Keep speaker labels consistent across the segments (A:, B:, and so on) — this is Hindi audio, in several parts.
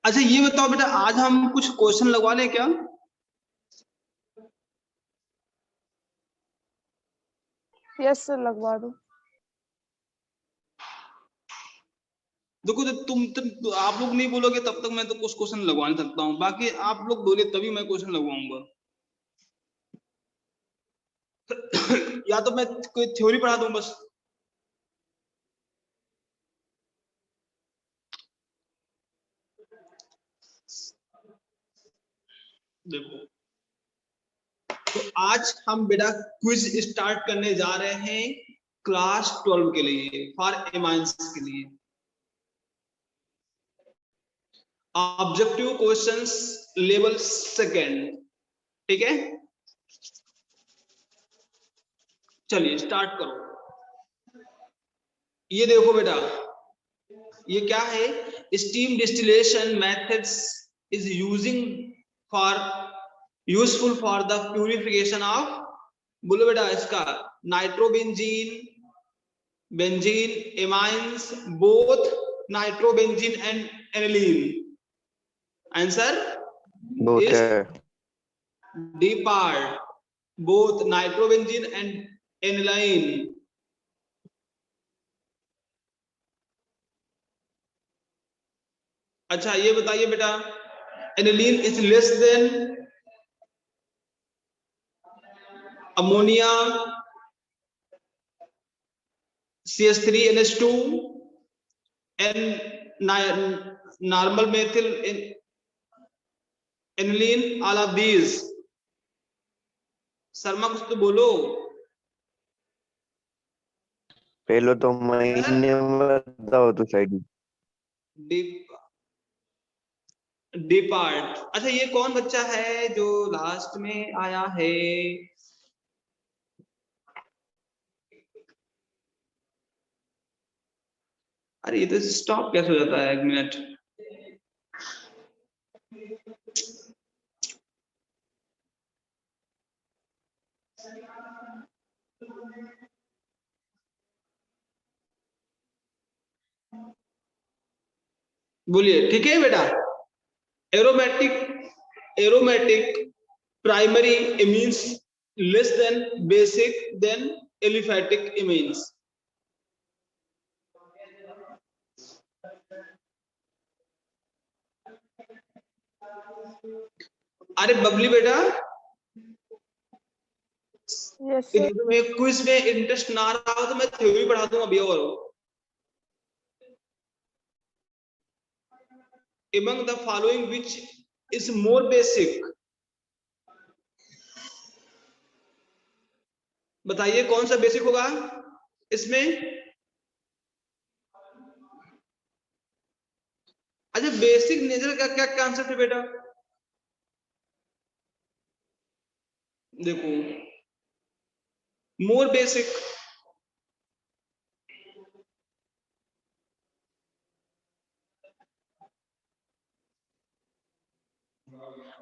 A: अच्छा ये बताओ बेटा, आज हम कुछ क्वेश्चन लगवा लें क्या?
B: यस सर, लगवा दो।
A: देखो जब तुम आप लोग नहीं बोलोगे तब तक मैं तो कुछ क्वेश्चन लगवा नहीं सकता हूँ, बाकी आप लोग बोले तभी मैं क्वेश्चन लगवाऊंगा। या तो मैं कोई थ्योरी पढ़ा दूं बस। देखो तो आज हम बेटा क्विज स्टार्ट करने जा रहे हैं क्लास 12 के लिए, फॉर एमाइंस के लिए। ऑब्जेक्टिव क्वेश्चंस लेवल सेकंड, ठीक है? चलिए स्टार्ट करो। ये देखो बेटा, ये क्या है? Steam distillation methods is useful for the purification of, बोलो बेटा इसका, nitrobenzene, benzene, amines, both nitrobenzene and aniline. Answer
C: both
A: is
C: है।
A: D part, both nitrobenzene and aniline. अच्छा ये बताइए बेटा, aniline is less than ammonia, CH3NH2 and normal methyl aniline, all of these। Sharma कुछ तो बोलो।
C: पहले तो महीने बताओ तो साइड।
A: D part. अच्छा ये कौन बच्चा है जो लास्ट में आया है? अरे ये तो स्टॉप कैसे हो जाता है? एक मिनट। बोलिए, ठीक है बेटा। Aromatic primary amines less than basic than aliphatic amines. अरे बबली बेटा,
B: यस सर।
A: तुम्हें क्विज में इंटरेस्ट ना रहा हो तो मैं थ्योरी पढ़ा दूंगा अभी। और among the following which is more basic, बताइए कौन सा बेसिक होगा इसमें? अच्छा बेसिक नेचर का क्या कॉन्सेप्ट है बेटा? देखो मोर बेसिक,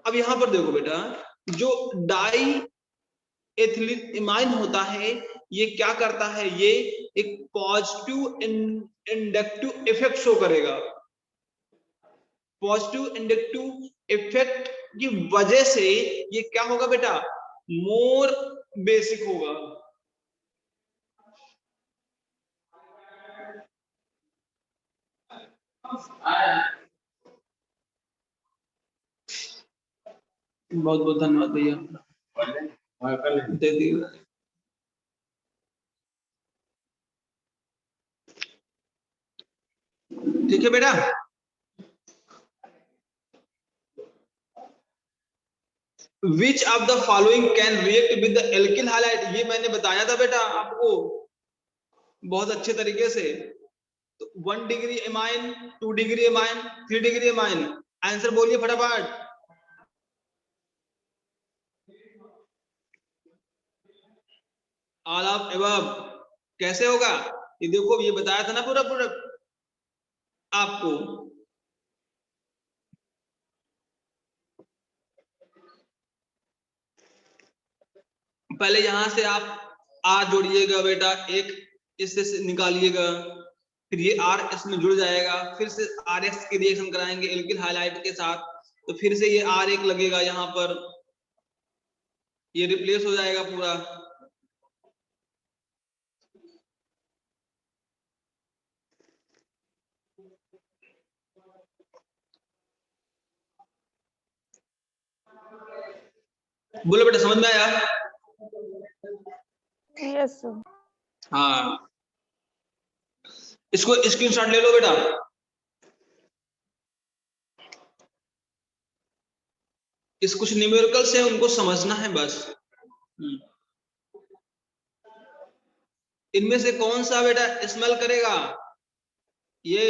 A: अब यहां पर देखो बेटा, जो डाई एथिलीन इमाइन होता है ये क्या करता है? ये एक पॉजिटिव इंडक्टिव इफेक्ट शो करेगा। पॉजिटिव इंडक्टिव इफेक्ट की वजह से ये क्या होगा बेटा? मोर बेसिक होगा। बहुत बहुत धन्यवाद भैया, दे दिए। ठीक है बेटा। विच of the following can react with the alkyl highlight, ये मैंने बताया था बेटा आपको बहुत अच्छे तरीके से। तो 1 degree amine, 2 degree amine, 3 degree amine. Answer बोलिए फटाफट। ऑल ऑफ एबव कैसे होगा? ये देखो ये बताया था ना पूरा पूरा आपको। पहले यहां से आप आर जोड़िएगा बेटा, एक इससे निकालिएगा, फिर ये आर इसमें जुड़ जाएगा, फिर से आर एक्स की रिएक्शन कराएंगे एल्किल हाइलाइट के साथ, तो फिर से ये आर एक लगेगा, यहाँ पर ये रिप्लेस हो जाएगा पूरा। बोलो बेटा, समझ में आया?
B: Yes sir.
A: हाँ, इसको स्क्रीनशॉट ले लो बेटा। इस कुछ न्यूमेरिकल्स है, उनको समझना है बस। इनमें से कौन सा बेटा स्मेल करेगा? ये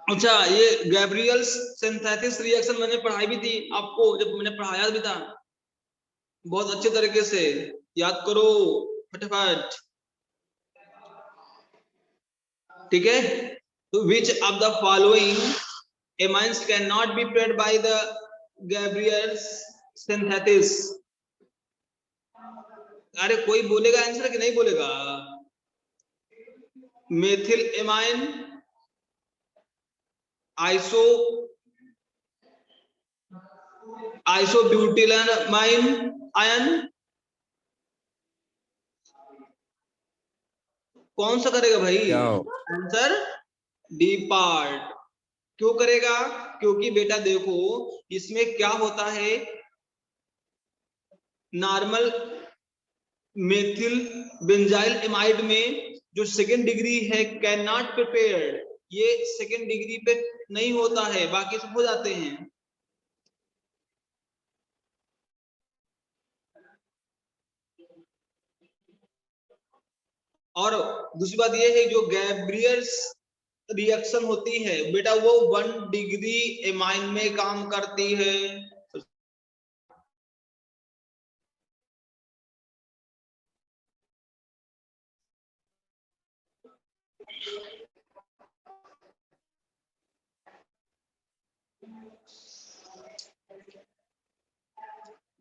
A: अच्छा, ये गैब्रियल्स सिंथेसिस रिएक्शन मैंने पढ़ाई भी थी आपको, जब मैंने पढ़ाया भी था बहुत अच्छे तरीके से, याद करो फटाफट, ठीक है? तो which of the following amines can not be prepared by the Gabriel's synthesis? अरे कोई बोलेगा आंसर कि नहीं बोलेगा? मेथिल एमाइन, आइसोब्यूटिलमाइन आयन, कौन सा करेगा भाई आंसर? D part. क्यों करेगा? क्योंकि बेटा देखो इसमें क्या होता है, नॉर्मल मेथिल बेंजाइल एमाइड में जो सेकेंड डिग्री है कैन नॉट प्रिपेयर्ड, ये सेकेंड डिग्री पे नहीं होता है, बाकी सब हो जाते हैं। और दूसरी बात ये है, जो गैब्रियल्स रिएक्शन होती है बेटा वो 1 डिग्री एमाइन में काम करती है।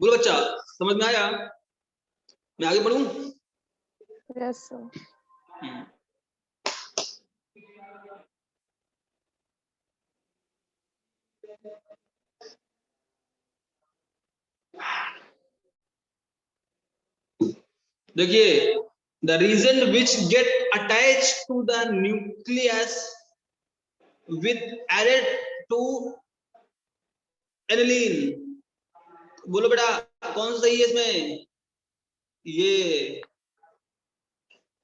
A: बोलो बच्चा, समझ में आया? मैं आगे बढ़ूं?
B: Yes sir.
A: देखिए, the region which get attached to the nucleus with added to aniline, बोलो बेटा कौन सही है इसमें? ये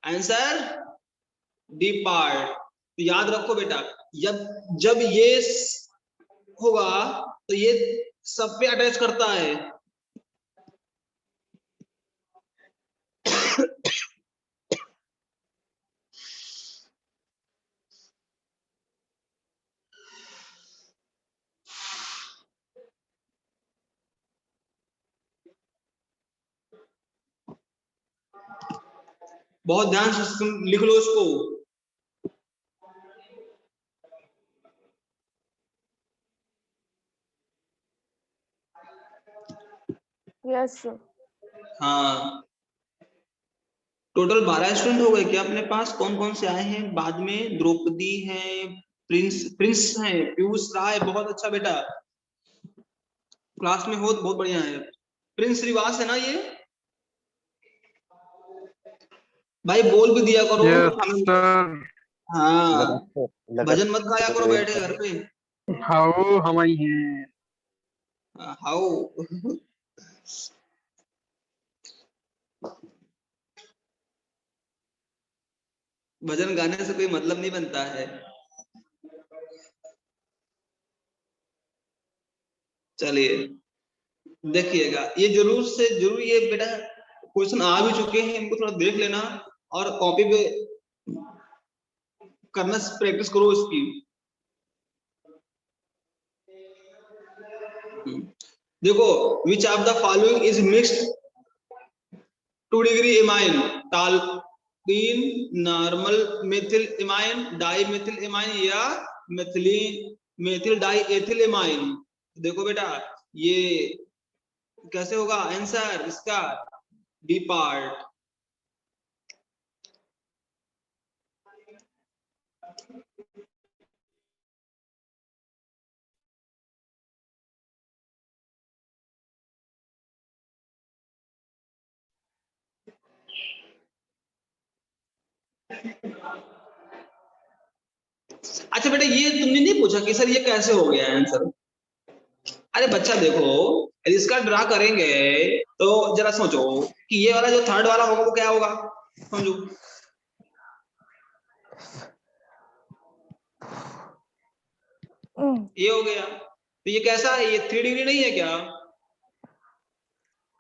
A: आंसर डी पार्ट। तो याद रखो बेटा, जब जब ये होगा तो ये सब पे अटैच करता है। बहुत ध्यान से लिख लो इसको।
B: Yes sir.
A: हाँ, टोटल 12 स्टूडेंट हो गए क्या अपने पास? कौन कौन से आए हैं बाद में? द्रौपदी है, प्रिंस है, पीयूष राय, बहुत अच्छा बेटा, क्लास में हो तो बहुत बढ़िया है। प्रिंस रिवास है ना ये भाई? बोल भी दिया करो। हाँ, भजन मत गाया करो बैठे घर पे।
D: हाओ हम ही हैं।
A: हाओ भजन गाने से कोई मतलब नहीं बनता है। चलिए देखिएगा, ये जरूर से जरूर ये बेटा क्वेश्चन आ भी चुके हैं, इनको थोड़ा देख लेना और कॉपी पे करना, प्रैक्टिस करो इसकी। देखो, which of the following is mixed 2 degree amine, टाल्किन, normal methyl amine, di methyl amine या मेथिल डाई एथिल इमाइन। देखो बेटा, ये कैसे होगा आंसर इसका? B part. अच्छा बेटा, ये तुमने नहीं पूछा कि सर ये कैसे हो गया आंसर? अरे बच्चा देखो, इसका ड्रा करेंगे तो जरा सोचो कि ये वाला जो थर्ड वाला होगा वो क्या होगा, समझो। ये हो गया, तो ये कैसा है? ये 3 डिग्री नहीं है क्या?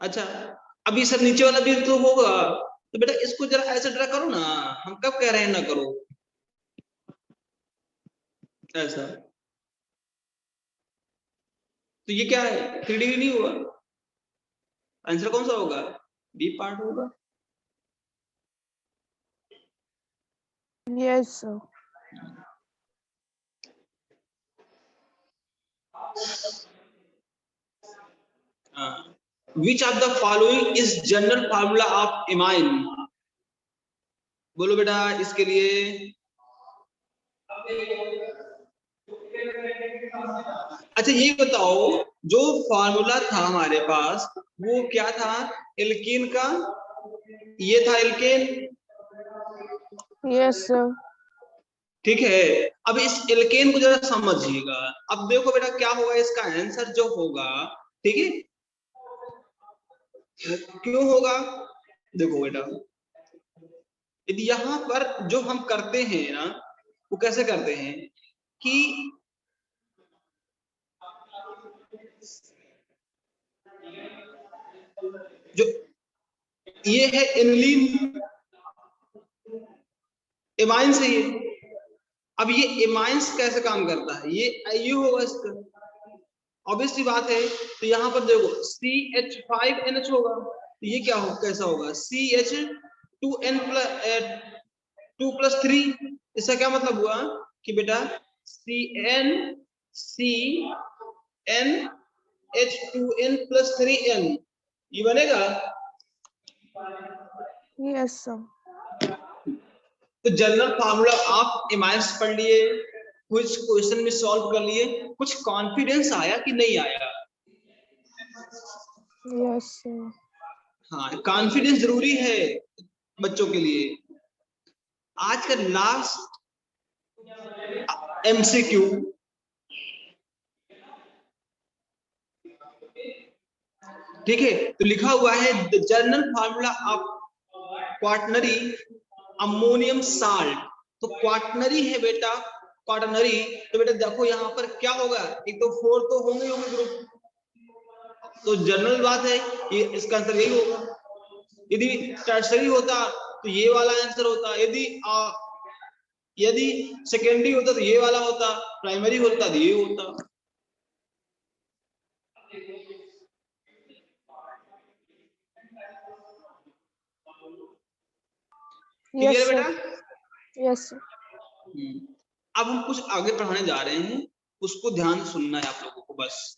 A: अच्छा, अभी सर नीचे वाला भी तो होगा, तो बेटा इसको जरा ऐसे ड्रा करो ना। हम कब कह रहे हैं ना करो ऐसा? तो ये क्या है? 3 डिग्री नहीं हुआ। आंसर कौन सा होगा? बी पार्ट होगा।
B: Yes, sir.
A: Which of the following is general formula of imine? बोलो बेटा इसके लिए। अच्छा ये बताओ, जो फॉर्मूला था हमारे पास वो क्या था एल्कीन का? ये था एल्केन।
B: Yes, sir.
A: ठीक है, अब इस एल्केन को जरा समझिएगा। अब देखो बेटा क्या होगा, इसका आंसर जो होगा, ठीक है, क्यों होगा? देखो बेटा, यदि यहाँ पर जो हम करते हैं ना, वो कैसे करते हैं कि जो ये है एनिलीन, एमाइन से ये, अब ये एमाइंस कैसे काम करता है? ये होगा इसका, ऑब्वियस सी बात है। तो यहाँ पर देखो CH5NH होगा, तो ये क्या हो, कैसा होगा? CH2N+2+3। इसका क्या मतलब हुआ कि बेटा CnCnH2n+3n, ये बनेगा।
B: Yes, sir.
A: तो जनरल फार्मूला आप इमाइंस पढ़ लिए, कुछ क्वेश्चन में सॉल्व कर लिए, कुछ कॉन्फिडेंस आया कि नहीं आया?
B: Yes, sir.
A: हाँ, कॉन्फिडेंस जरूरी है बच्चों के लिए। आज का लास्ट MCQ, ठीक है, तो लिखा हुआ है the general formula of quaternary ammonium salt. तो क्वाटनरी है बेटा, क्वाटनरी, तो बेटा देखो यहाँ पर क्या होगा, एक तो 4 तो होंगे ग्रुप, तो जनरल बात है, ये इसका आंसर यही होगा। यदि टर्सरी होता तो ये वाला आंसर होता, यदि सेकेंडरी होता तो ये वाला होता, प्राइमरी होता तो ये होता।
B: Yes,
A: clear
B: sir.
A: बेटा?
B: Yes, sir.
A: अब हम कुछ आगे पढ़ाने जा रहे हैं, उसको ध्यान से सुनना है आप लोगों को बस।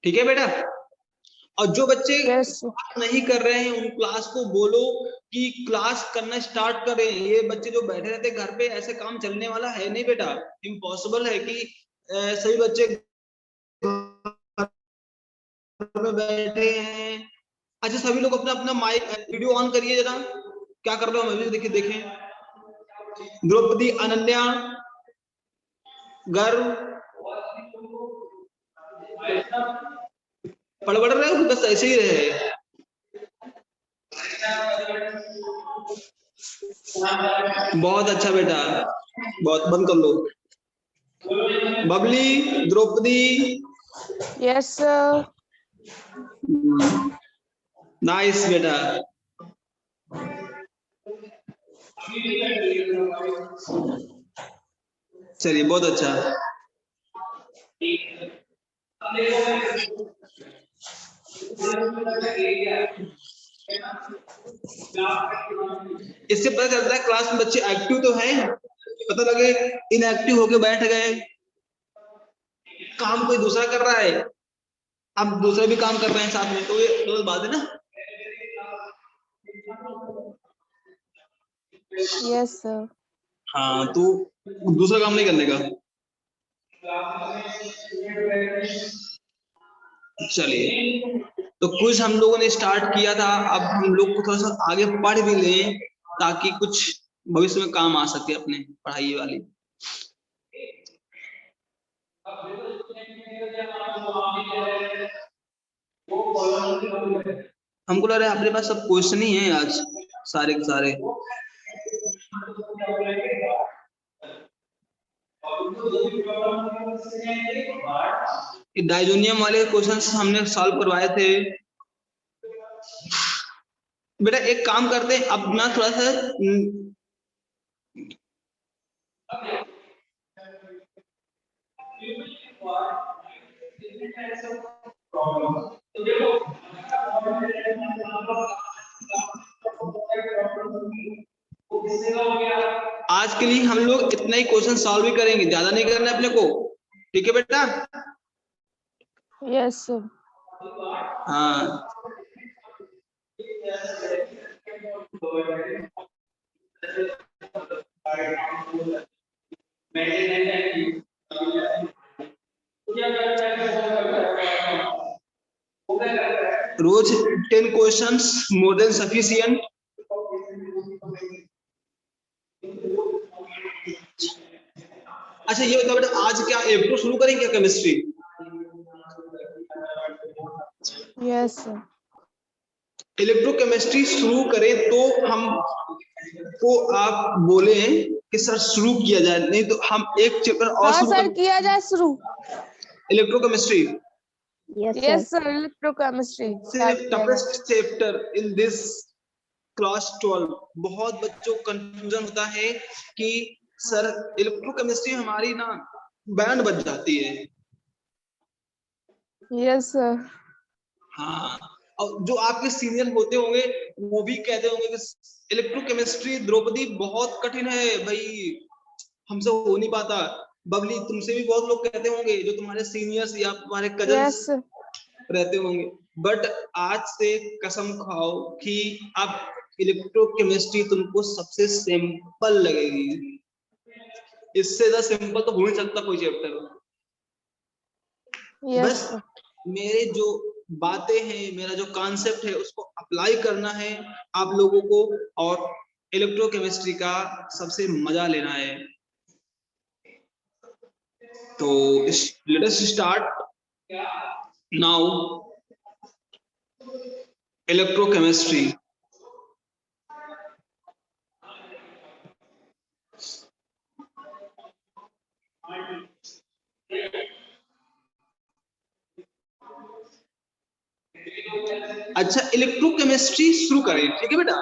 A: ठीक है बेटा? और जो बच्चे
B: Yes, sir.
A: क्लास नहीं कर रहे हैं उन क्लास को बोलो कि क्लास करना स्टार्ट करें। ये बच्चे जो बैठे रहते घर पे, ऐसे काम चलने वाला है नहीं बेटा, इम्पॉसिबल है कि सभी बच्चे घर में बैठे हैं। अच्छा सभी लोग अपना अपना माइक वीडियो ऑन करिए जरा, क्या कर रहे हो मैं भी देखें। द्रौपदी, अनन्या, गर्व, पढ़ रहे हो बस ऐसे ही रहे? बहुत अच्छा बेटा, बहुत, बंद कर लो। Babli, Draupadi,
B: Yes, sir.
A: Nice बेटा। चलिए बहुत अच्छा। इससे पता चलता है क्लास में बच्चे एक्टिव तो हैं, पता लगे इनएक्टिव होके बैठ गए, काम कोई दूसरा कर रहा है, अब दूसरा भी काम कर रहे हैं साथ में, तो ये गलत बात है ना।
B: Yes, sir.
A: हाँ, तो दूसरा काम नहीं करने का। चलिए, तो कुछ हम लोगों ने स्टार्ट किया था, अब हम लोग को थोड़ा सा आगे पढ़ भी लें ताकि कुछ भविष्य में काम आ सके अपने पढ़ाई वाली। हमको लग रहा है अपने पास सब क्वेश्चन ही है आज, सारे के सारे। डाइजोनियम वाले क्वेश्चंस हमने सॉल्व करवाए थे बेटा। एक काम करते हैं अब ना, थोड़ा सा आज के लिए हम लोग इतना ही क्वेश्चन सॉल्व ही करेंगे, ज्यादा नहीं करना है अपने को, ठीक है बेटा?
B: Yes, sir.
A: हाँ, रोज 10 क्वेश्चंस मोर देन सफिशिएंट। अच्छा ये बताओ बेटा, आज क्या इलेक्ट्रो शुरू करेंगे क्या केमिस्ट्री?
B: Yes, sir.
A: इलेक्ट्रोकेमिस्ट्री शुरू करें तो हम को आप बोले कि सर शुरू किया जाए, नहीं तो हम एक चैप्टर और
B: हाँ
A: शुरू
B: सर,
A: कर
B: किया जाए शुरू।
A: Electrochemistry.
B: Yes, sir. Electrochemistry. Start किया जाए।
A: toughest chapter in this class 12। बहुत बच्चों को कंफ्यूजन होता है कि सर इलेक्ट्रोकेमिस्ट्री हमारी ना बैंड बज जाती है।
B: Yes, sir.
A: हाँ, और जो आपके सीनियर होते होंगे वो भी कहते होंगे कि इलेक्ट्रोकेमिस्ट्री द्रौपदी बहुत कठिन है भाई, हमसे हो नहीं पाता। बबली, तुमसे भी बहुत लोग कहते होंगे जो तुम्हारे सीनियर्स या तुम्हारे कजन्स
B: Yes, sir.
A: रहते होंगे, बट आज से कसम खाओ कि अब इलेक्ट्रोकेमिस्ट्री तुमको सबसे सिंपल लगेगी। इससे ज्यादा सिंपल तो हो नहीं सकता कोई चैप्टर।
B: Yes,
A: बस
B: sir.
A: मेरे जो बातें हैं, मेरा जो कॉन्सेप्ट है उसको अप्लाई करना है आप लोगों को, और इलेक्ट्रोकेमिस्ट्री का सबसे मजा लेना है। तो let us start now electrochemistry. अच्छा, इलेक्ट्रोकेमिस्ट्री शुरू करें, ठीक है बेटा?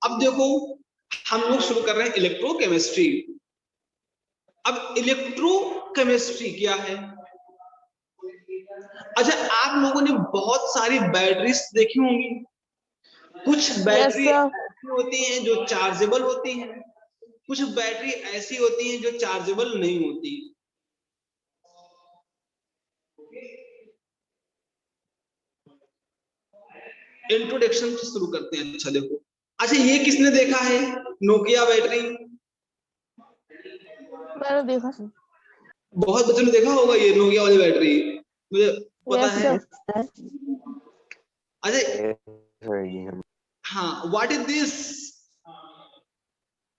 A: अब देखो हम लोग शुरू कर रहे हैं इलेक्ट्रोकेमिस्ट्री। अब इलेक्ट्रोकेमिस्ट्री क्या है? अच्छा, आप लोगों ने बहुत सारी बैटरीज देखी होंगी। कुछ बैटरी
B: sir.
A: ऐसी होती हैं जो चार्जेबल होती हैं, कुछ बैटरी ऐसी होती हैं जो चार्जेबल नहीं होती। इंट्रोडक्शन से शुरू करते हैं। अच्छा देखो, अच्छा ये किसने देखा है नोकिया बैटरी?
B: मैंने देखा सर।
A: बहुत बच्चों ने देखा होगा ये नोकिया वाली बैटरी, मुझे पता
B: Yes,
A: है।
B: sir.
A: अच्छा हाँ, what is this?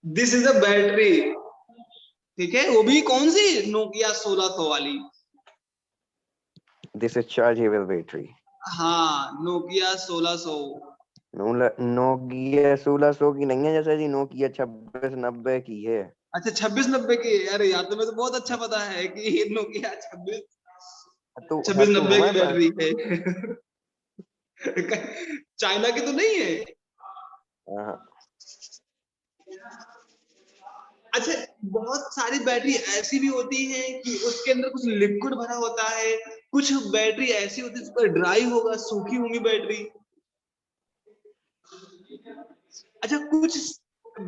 A: This is a battery, ठीक है? वो भी कौन सी? नोकिया 1600 वाली।
C: This is chargeable battery.
A: हाँ, नोकिया 1600।
C: नोकिया 1600 की नहीं है, जैसे जी नोकिया 2690 की है।
A: अच्छा 2690 की, अरे यार तुम्हें तो बहुत अच्छा पता है कि नोकिया 2690 की
C: हमारे पास।
A: बैटरी है। चाइना की तो नहीं है।
C: हाँ,
A: अच्छा, बहुत सारी बैटरी ऐसी भी होती है कि उसके अंदर कुछ लिक्विड भरा होता है, कुछ बैटरी ऐसी होती है जिस पर ड्राई होगा, सूखी होंगी बैटरी। अच्छा, कुछ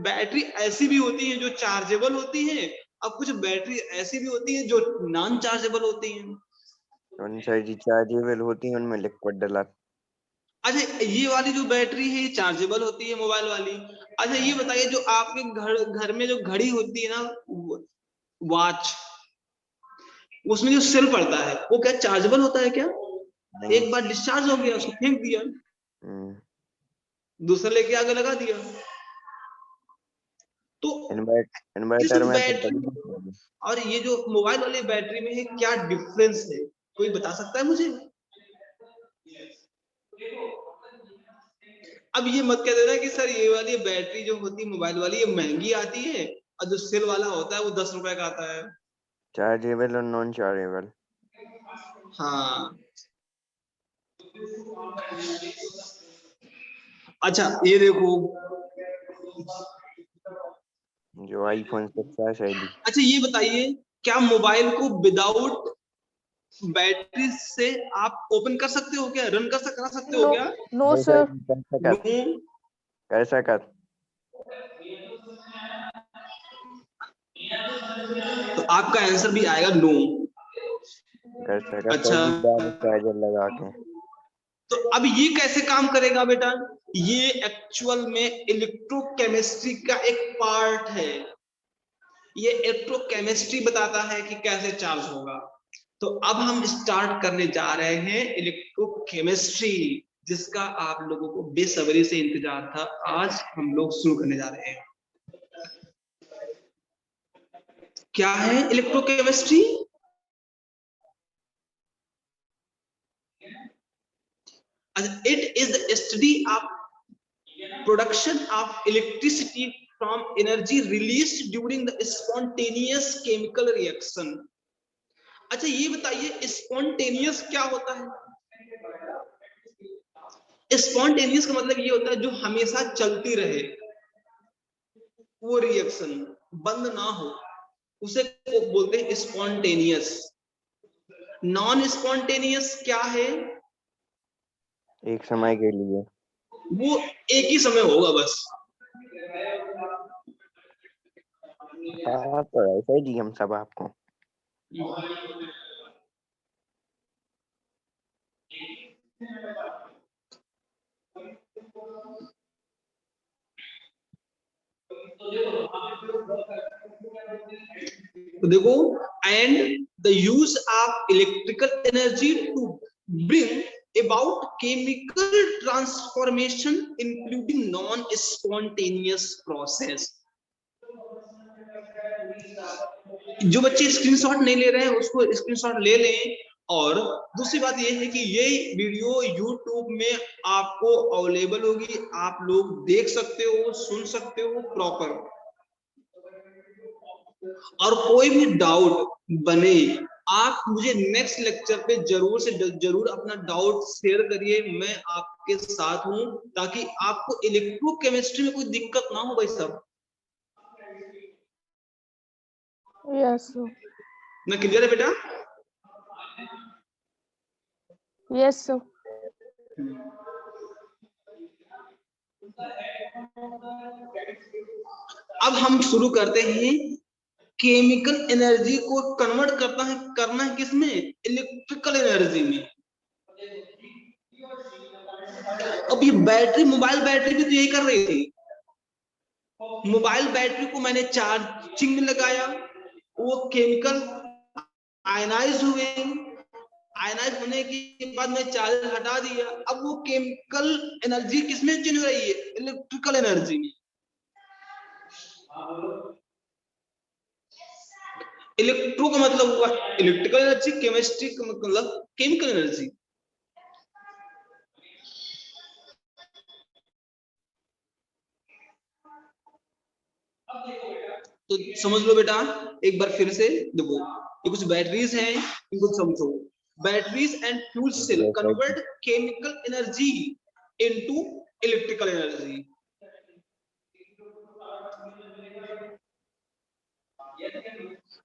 A: बैटरी ऐसी भी होती है जो चार्जेबल होती है, और कुछ बैटरी ऐसी भी होती है जो नॉन चार्जेबल होती है।
C: कौन सा रिचार्जेबल होती है उनमें लिक्विड डला।
A: अच्छा, ये वाली जो बैटरी है ये चार्जेबल होती है मोबाइल वाली। अच्छा ये बताइए, जो आपके घर में जो घड़ी होती है ना, वॉच, उसमें जो सेल पड़ता है वो क्या चार्जेबल होता है क्या?
C: नहीं।
A: एक बार डिस्चार्ज हो गया उसको फेंक दिया,
C: हम्म,
A: दूसरा लेके आगे लगा दिया। तो इस
C: इन्वर्टर में तो
A: बैटरी
C: बड़ी।
A: और ये जो मोबाइल वाली बैटरी में है क्या डिफरेंस है, कोई बता सकता है मुझे? अब ये मत कह देना कि सर ये वाली बैटरी जो होती है मोबाइल वाली ये महंगी आती है, और जो सेल वाला होता है वो 10 रुपए का आता है।
C: चार्जेबल और नॉन चार्जेबल।
A: हाँ। अच्छा ये देखो,
C: जो आईफोन 6s है जी।
A: अच्छा ये बताइए, क्या मोबाइल को विदाउट बैटरी से आप ओपन कर सकते हो क्या, रन करा सकते हो
B: No,
A: क्या?
B: no,
C: जैसा
B: sir.
C: कि कैसा
A: नो।
C: कर कैसा कर
A: तो आपका आंसर भी आएगा नो।
C: कैसा कर सर
A: अच्छा,
C: जी, डायरेक्ट चार्जर लगा के।
A: तो अब ये कैसे काम करेगा बेटा? ये एक्चुअल में इलेक्ट्रोकेमिस्ट्री का एक पार्ट है। ये इलेक्ट्रोकेमिस्ट्री बताता है कि कैसे चार्ज होगा। तो अब हम स्टार्ट करने जा रहे हैं इलेक्ट्रोकेमिस्ट्री, जिसका आप लोगों को बेसब्री से इंतजार था। आज हम लोग शुरू करने जा रहे हैं। क्या है electrochemistry? It is the study of production of electricity from energy released during the spontaneous chemical reaction। अच्छा ये बताइए, स्पॉन्टेनियस क्या होता है? स्पॉन्टेनियस का मतलब ये होता है जो हमेशा चलती रहे, वो रिएक्शन बंद ना हो, उसे बोलते हैं स्पॉन्टेनियस। नॉन स्पॉन्टेनियस क्या है?
C: एक समय के लिए।
A: वो एक ही समय होगा बस।
C: हाँ तो ऐसा ही जी हम सब आपको।
A: तो देखो, and the use of electrical energy to bring about chemical transformation including non spontaneous process। जो बच्चे स्क्रीनशॉट नहीं ले रहे हैं उसको स्क्रीनशॉट ले लें। और दूसरी बात ये है कि ये वीडियो YouTube में आपको अवेलेबल होगी, आप लोग देख सकते हो, सुन सकते हो प्रॉपर। और कोई भी डाउट बने, आप मुझे नेक्स्ट लेक्चर पे जरूर से जरूर अपना डाउट शेयर करिए, मैं आपके साथ हूं, ताकि आपको इलेक्ट्रोकेमिस्ट्री में कोई दिक्कत ना हो भाई साहब।
B: Yes, sir.
A: ना क्लियर है बेटा?
B: Yes, sir.
A: अब हम शुरू करते हैं। केमिकल एनर्जी को कन्वर्ट करना है किसमें? इलेक्ट्रिकल एनर्जी में। अब ये बैटरी, मोबाइल बैटरी भी तो यही कर रही थी। मोबाइल बैटरी को मैंने चार्जिंग में लगाया, वो केमिकल आयनाइज हुए, आयनाइज होने के बाद मैं चार्जर हटा दिया, अब वो केमिकल एनर्जी किसमें चेंज हो रही है? इलेक्ट्रिकल एनर्जी में। इलेक्ट्रो का मतलब हुआ इलेक्ट्रिकल एनर्जी, केमिस्ट्री का मतलब केमिकल एनर्जी। तो समझ लो बेटा, एक बार फिर से देखो, ये कुछ बैटरीज हैं, इनको समझो। Batteries and fuel cell
C: Yes, sir.
A: Convert chemical energy into electrical energy.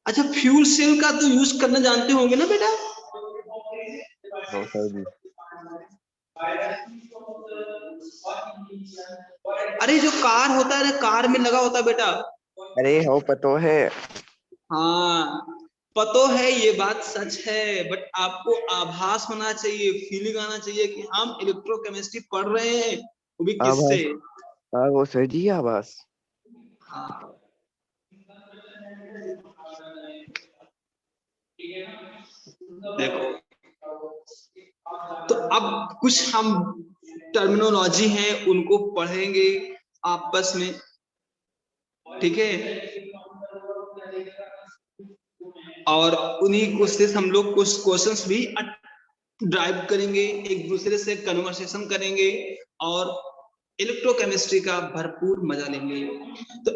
A: अच्छा, फ्यूल सेल का तो यूज करना जानते होंगे ना बेटा?
C: हाँ सर जी।
A: अरे जो कार होता है ना, कार में लगा होता है बेटा।
C: अरे हो पतो है।
A: हाँ, पतो है, ये बात सच है, बट आपको आभास होना चाहिए, फीलिंग आना चाहिए कि हम इलेक्ट्रोकेमिस्ट्री पढ़ रहे हैं, वो भी किससे।
C: आवाज हाँ वो सर जी आवाज।
A: हाँ। देखो, तो अब कुछ हम टर्मिनोलॉजी हैं उनको पढ़ेंगे आपस में, ठीक है? और उन्हीं को से हम लोग कुछ क्वेश्चंस भी ड्राइव करेंगे, एक दूसरे से कन्वर्सेशन करेंगे और इलेक्ट्रोकेमिस्ट्री का भरपूर मजा लेंगे। तो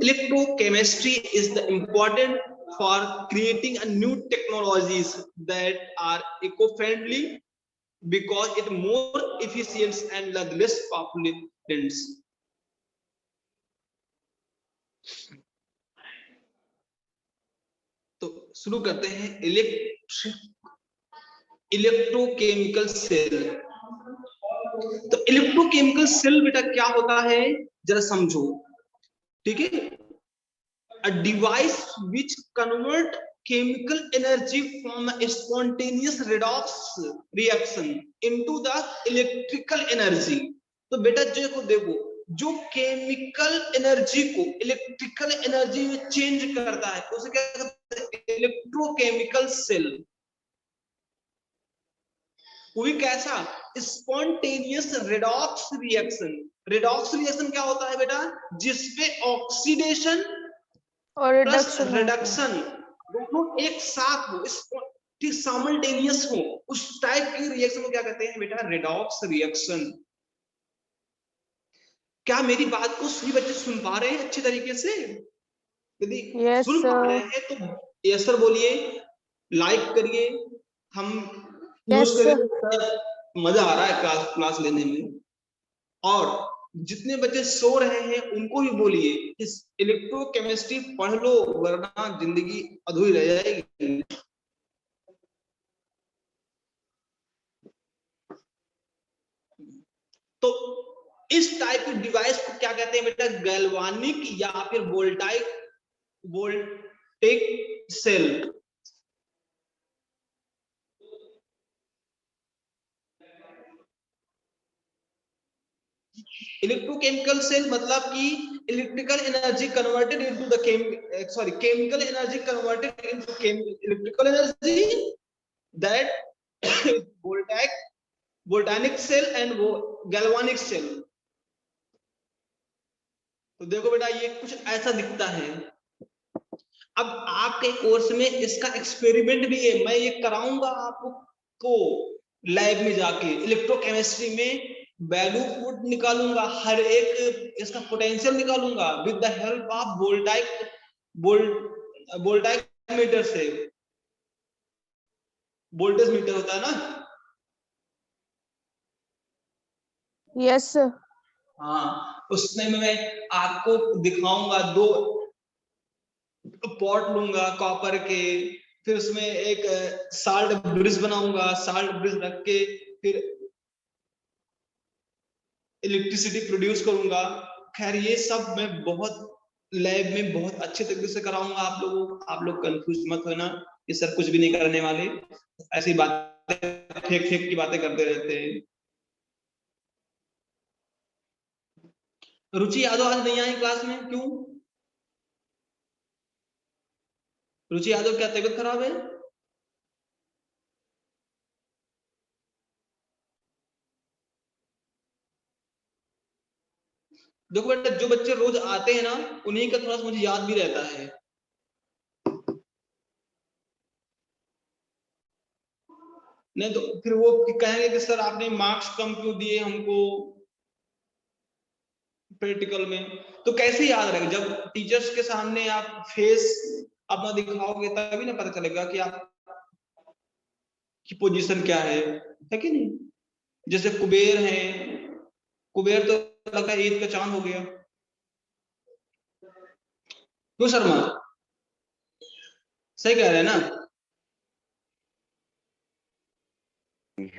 A: electrochemistry is the important for creating a new technologies that are eco friendly because it more efficient and less pollutants। तो शुरू करते हैं इलेक्ट्रोकेमिकल सेल। तो इलेक्ट्रोकेमिकल सेल बेटा क्या होता है, जरा समझो, ठीक है? A device which convert chemical energy from a spontaneous redox reaction into the electrical energy। तो बेटा जो देखो, जो केमिकल एनर्जी को इलेक्ट्रिकल एनर्जी में चेंज करता है उसे क्या कहते हैं? Electrochemical cell. वो भी कैसा? Spontaneous redox reaction. Redox reaction क्या होता है बेटा? जिसपे ऑक्सीडेशन
B: और
A: प्लस
B: रिडक्शन
A: रिडक्शन दोनों एक साथ हो, ठीक साइमल्टेनियस हो, उस टाइप की रिएक्शन को क्या कहते हैं बेटा? Redox reaction. क्या मेरी बात को सभी बच्चे सुन पा रहे हैं अच्छे तरीके से? यदि
B: Yes,
A: सुन पा रहे
B: sir.
A: हैं तो यस सर बोलिए, लाइक करिए। हम
B: Yes,
A: यूज
B: sir.
A: करें, मजा आ रहा है क्लास लेने में। और जितने बच्चे सो रहे हैं उनको भी बोलिए इस इलेक्ट्रोकेमिस्ट्री पढ़ लो, वरना जिंदगी अधूरी रह जाएगी। तो इस टाइप की डिवाइस को क्या कहते हैं बेटा? गैल्वानिक या फिर वोल्टेक सेल। इलेक्ट्रोकेमिकल सेल मतलब कि electrical energy converted into the chemical energy converted into electrical energy, that voltaic cell and वो गैल्वानिक सेल। तो देखो बेटा, ये कुछ ऐसा दिखता है। अब आपके कोर्स में इसका एक्सपेरिमेंट भी है, मैं ये कराऊंगा आपको लैब में जाके। इलेक्ट्रोकेमिस्ट्री में वैल्यू फुट निकालूंगा, हर एक इसका पोटेंशियल निकालूंगा with the help of voltaic meter से। वोल्टेज मीटर होता है ना?
B: Yes, sir.
A: हाँ, उसमें मैं आपको दिखाऊंगा। दो पॉट लूंगा कॉपर के, फिर उसमें एक साल्ट ब्रिज बनाऊंगा, साल्ट ब्रिज रख के फिर इलेक्ट्रिसिटी प्रोड्यूस करूंगा। खैर ये सब मैं बहुत लैब में बहुत अच्छे तरीके से कराऊंगा आप लोगों को। आप लोग कंफ्यूज मत होना, ये सर कुछ भी नहीं करने वाले, ऐसी बातें फेक फेक की बातें करते रहते हैं। रुचि यादव आज नहीं आई क्लास में, क्यों? रुचि यादव क्या तबीयत खराब है? देखो बेटा, जो बच्चे रोज आते हैं ना, उन्हीं का थोड़ा सा मुझे याद भी रहता है। नहीं तो फिर वो कहेंगे कि सर आपने मार्क्स कम क्यों दिए हमको। प्रैक्टिकल में। तो कैसे याद रहेगा? जब टीचर्स के सामने आप फेस अपना दिखाओगे तभी ना पता चलेगा कि आप की पोजीशन क्या है कि नहीं? जैसे कुबेर है, कुबेर तो लगता है ईद का चांद हो गया। क्यों शर्मा? सही कह रहे हैं ना?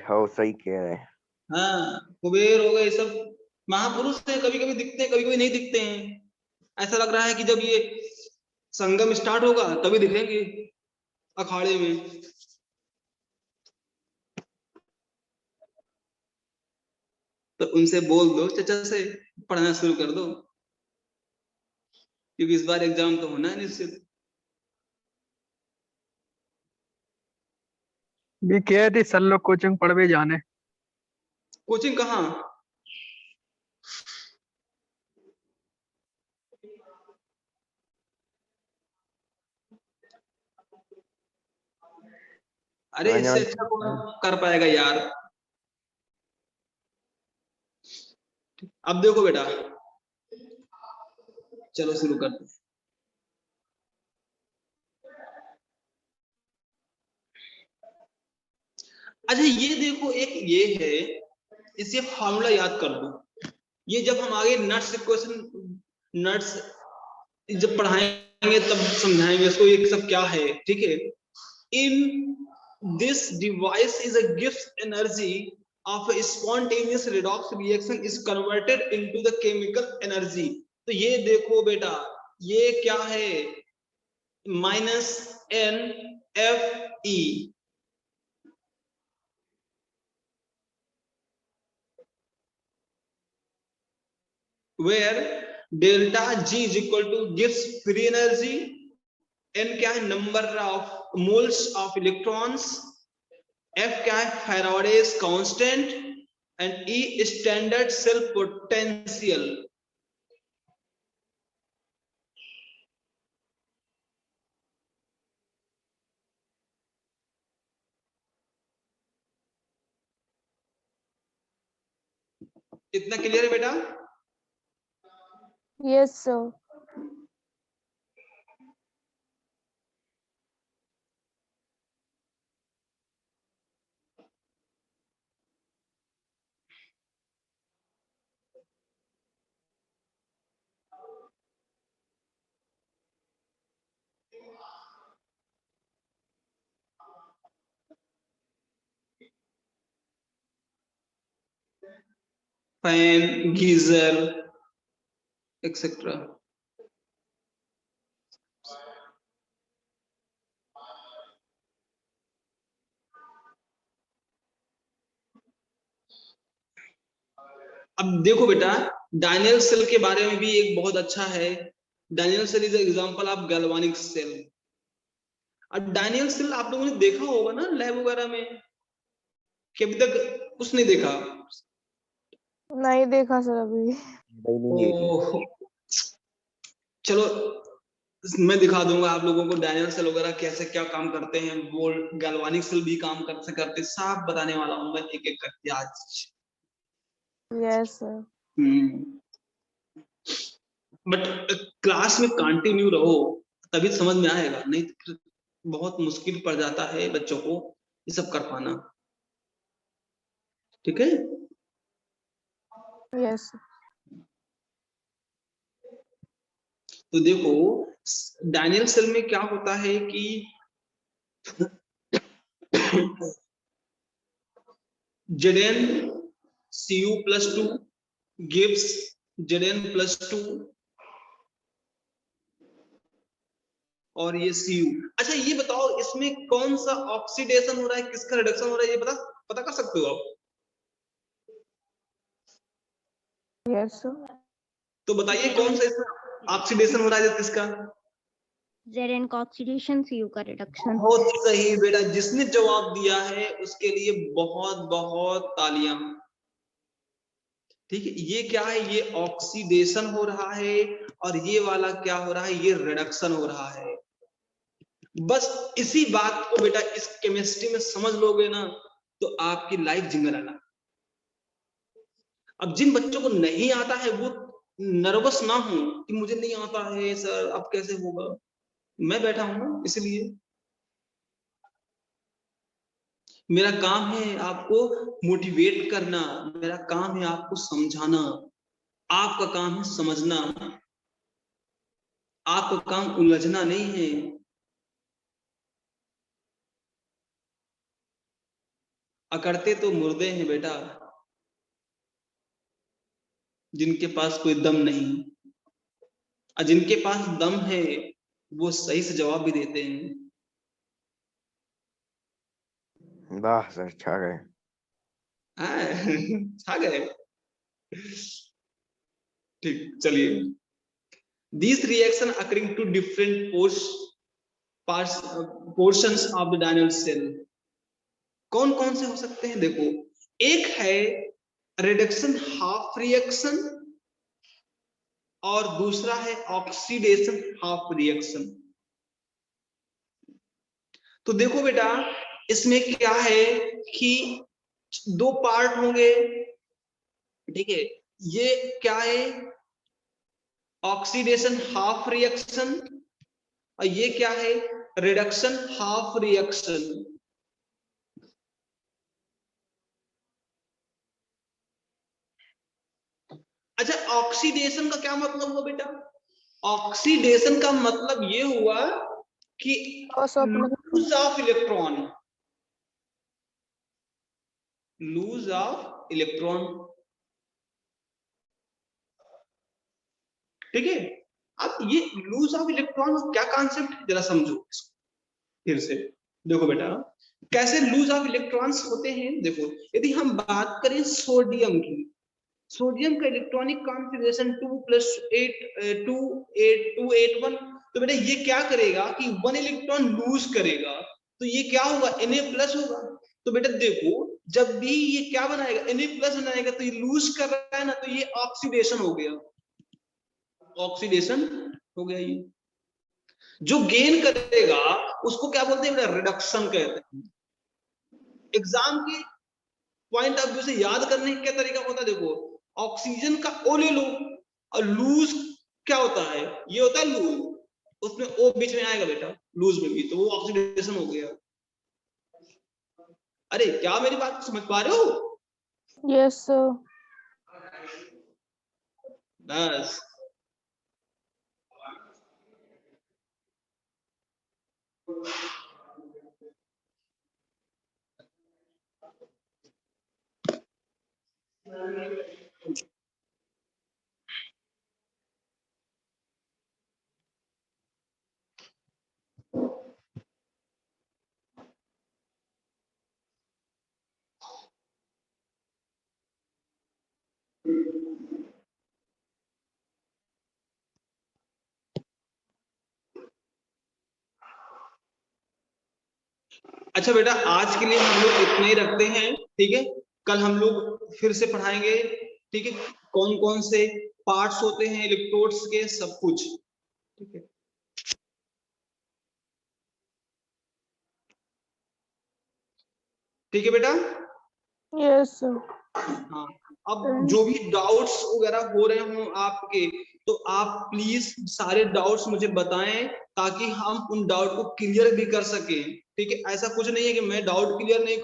C: हाँ सही कह रहे हैं।
A: हाँ, कुबेर हो गए, सब महापुरुष है, कभी कभी दिखते हैं, कभी कभी नहीं दिखते हैं। ऐसा लग रहा है कि जब ये संगम स्टार्ट होगा तभी दिखेंगे अखाड़े में। तो उनसे बोल दो चचा से पढ़ना शुरू कर दो, क्योंकि इस बार एग्जाम तो होना है निश्चित।
D: भी कह रहे थे सर लोग कोचिंग पढ़वे जाने।
A: कोचिंग कहाँ? अरे इससे अच्छा कौन कर पाएगा यार। अब देखो बेटा, चलो शुरू करते हैं। अच्छा ये देखो, एक ये है, इसे फॉर्मूला याद कर लो। ये जब हम आगे नट्स इक्वेशन, नट्स जब पढ़ाएंगे तब समझाएंगे इसको, ये सब क्या है, ठीक है। In this device is a gift energy of a spontaneous redox reaction is converted into the chemical energy। तो ये देखो बेटा, ये क्या है? Minus n F E, where delta G is equal to gives free energy, n क्या है? Number of moles of electrons, F क्या है? Faraday's constant, and E standard cell potential. इतना क्लियर है बेटा?
B: Yes, sir.
A: Fan, geyser etcetera. अब देखो बेटा, डायनियल सेल के बारे में भी एक बहुत अच्छा है। Daniell cell is example of galvanic cell. अब डायनियल सेल आप लोगों ने देखा होगा ना लैब वगैरह में, कि अभी तक कुछ नहीं देखा?
B: नहीं देखा सर अभी।
A: ओह, चलो मैं दिखा दूंगा आप लोगों को डायनियल सेल वगैरह कैसे क्या काम करते हैं, वो गैल्वानिक सेल भी काम करते करते सब बताने वाला हूं मैं एक एक करके आज।
B: Yes, sir.
A: बट क्लास में कंटिन्यू रहो तभी समझ में आएगा, नहीं तो बहुत मुश्किल पड़ जाता है बच्चों को ये सब कर पाना, ठीक है।
B: Yes, sir.
A: तो देखो डायनियल सेल में क्या होता है कि Zn(Cu+2) gives Zn+2 और ये Cu। अच्छा ये बताओ इसमें कौन सा ऑक्सीडेशन हो रहा है, किसका रिडक्शन हो रहा है, ये पता कर सकते हो आप?
B: Yes, sir.
A: तो बताइए कौन सा इसमें ऑक्सीडेशन हो रहा है, किसका?
E: Zn का ऑक्सीडेशन, Cu का रिडक्शन।
A: बहुत सही बेटा, जिसने जवाब दिया है उसके लिए बहुत बहुत तालियां। ठीक है, ये क्या है? ये ऑक्सीडेशन हो रहा है, और ये वाला क्या हो रहा है? ये रिडक्शन हो रहा है। बस इसी बात को बेटा इस केमिस्ट्री में समझ लोगे ना तो आपकी लाइफ जिंगलाना। अब जिन बच्चों को नहीं आता है वो नर्वस ना हूं कि मुझे नहीं आता है सर, अब कैसे होगा। मैं बैठा हूं ना, इसलिए मेरा काम है आपको मोटिवेट करना, मेरा काम है आपको समझाना, आपका काम है समझना, आपका काम उलझना नहीं है। अकड़ते तो मुर्दे हैं बेटा, जिनके पास कोई दम नहीं, और जिनके पास दम है वो सही से जवाब भी देते हैं।
C: वाह सर, छा गए।
A: छा गए। ठीक, चलिए। These reaction occurring to different portions of the Daniell cell. कौन कौन से हो सकते हैं? देखो, एक है रिडक्शन हाफ रिएक्शन और दूसरा है ऑक्सीडेशन हाफ रिएक्शन। तो देखो बेटा, इसमें क्या है कि दो पार्ट होंगे, ठीक है। ये क्या है? ऑक्सीडेशन हाफ रिएक्शन, और ये क्या है? Reduction half reaction. अच्छा, ऑक्सीडेशन का क्या मतलब हुआ बेटा? ऑक्सीडेशन का मतलब ये हुआ कि loose of electron, loose of electron, ठीक है। अब ये लूज ऑफ इलेक्ट्रॉन का क्या कॉन्सेप्ट है, जरा समझो फिर से। देखो बेटा, कैसे लूज ऑफ इलेक्ट्रॉन्स होते हैं। देखो, यदि हम बात करें सोडियम की, सोडियम का इलेक्ट्रॉनिक कॉन्फ़िगरेशन 2+8 तो बेटा ये क्या करेगा कि 1 इलेक्ट्रॉन लूज करेगा, तो ये क्या होगा? Na+ होगा। तो बेटा देखो, जब भी ये क्या बनाएगा? Na+ बनाएगा, तो ये लूज कर रहा है ना, तो ये ऑक्सीडेशन हो गया, ऑक्सीडेशन हो गया। ये जो गेन करेगा उसको क्या बोलते हैं बेटा? रिडक्शन कहते हैं। एग्जाम के पॉइंट ऑफ व्यू से याद करने का क्या तरीका होता है? देखो, ऑक्सीजन का O ले लो, और लूज क्या होता है? ये होता है लूज, उसमें O बीच में आएगा बेटा, लूज में भी, तो वो ऑक्सीडेशन हो गया। अरे क्या मेरी बात समझ पा रहे हो?
B: Yes, sir.
A: बस। अच्छा बेटा, आज के लिए हम लोग इतना ही रखते हैं, ठीक है। कल हम लोग फिर से पढ़ाएंगे, ठीक है, कौन कौन से पार्ट्स होते हैं इलेक्ट्रोड्स के, सब कुछ, ठीक है। ठीक है बेटा।
B: Yes, sir.
A: हाँ, अब जो भी डाउट्स वगैरह हो रहे हो आपके, तो आप प्लीज सारे डाउट्स मुझे बताएं, ताकि हम उन डाउट को क्लियर भी कर सकें, ठीक है। ऐसा कुछ नहीं है कि मैं डाउट क्लियर नहीं